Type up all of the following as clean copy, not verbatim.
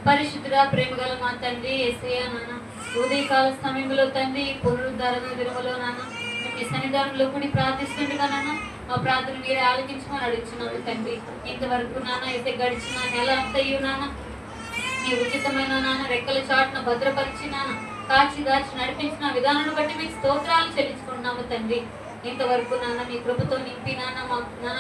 పరిశుద్ధుడా ప్రేమగల మా తండ్రి యేసయ్య నాన్న, ఉదయకాల సమయంలో తండ్రి పునరుద్ధరణ దినములో నాన్న మీ సన్నిధానంలో కూడి ప్రార్థిస్తుండగా నాన్న మా ప్రార్థన మీరే ఆలకించమని అడుగుతున్నాము తండ్రి. ఇంతవరకు నాన్న అయితే గడిచిన నెల అంతయు నాన్న మీ ఉచితమైన నాన్న రెక్కల చాటున భద్రపరిచి నాన్న కాచి దాచి నడిపించిన విధానాన్ని బట్టి మీకు స్తోత్రాలు చెల్లించుకుంటున్నాము తండ్రి. ఇంతవరకు నాన్న మీ కృపతో నింపి నాన్న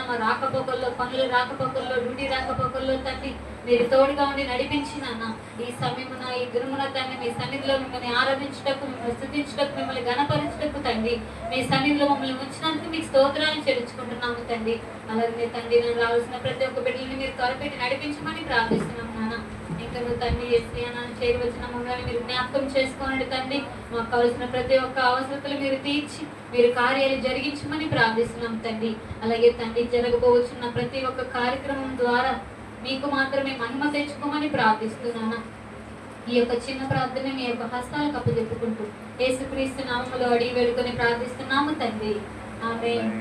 మా రాకపోకల్లో, పనులు రాకపోకల్లో, డ్యూటీ రాకపోకల్లో తండ్రి మీరు తోడుగా ఉండి నడిపించి నాన్న ఈ సమయమున ఈ దినమున తండ్రి మీ సన్నిధిలో మిమ్మల్ని ఆరాధించుటకు, మిమ్మల్ని స్తుతించుటకు, మిమ్మల్ని గణపరచుటకు తండ్రి మీ సన్నిధిలో మమ్మల్ని ఉంచినందుకు మీకు స్తోత్రాలు చెల్లించుకుంటున్నాము తండ్రి. అలాగే తండ్రి నేను రావాల్సిన ప్రతి ఒక్క బిడ్డలని మీరు త్వరపెట్టి నడిపించమని ప్రార్థిస్తున్నాము నాన్న. ఇంకా నువ్వు తండ్రి యేసయ్యను చేరవచ్చిన మమ్మల్ని మీరు జ్ఞాపకం చేసుకోండి తండ్రి. మాకు కావాల్సిన ప్రతి ఒక్క అవసరతలు మీరు తీర్చి మీరు కార్యాలు జరిగించమని ప్రార్థిస్తున్నాం తండ్రి. అలాగే తండ్రి జరగబోతున్న ప్రతి ఒక్క కార్యక్రమం ద్వారా మీకు మాత్రమే మహిమ తెచ్చుకోమని ప్రార్థిస్తున్నాను. ఈ యొక్క చిన్న ప్రార్థన మీ యొక్క హస్తాలకు అప్పచెప్పుకుంటూ యేసుక్రీస్తు నామములో అడిగి వేడుకొని ప్రార్థిస్తున్నాము తండ్రి. ఆమేన్.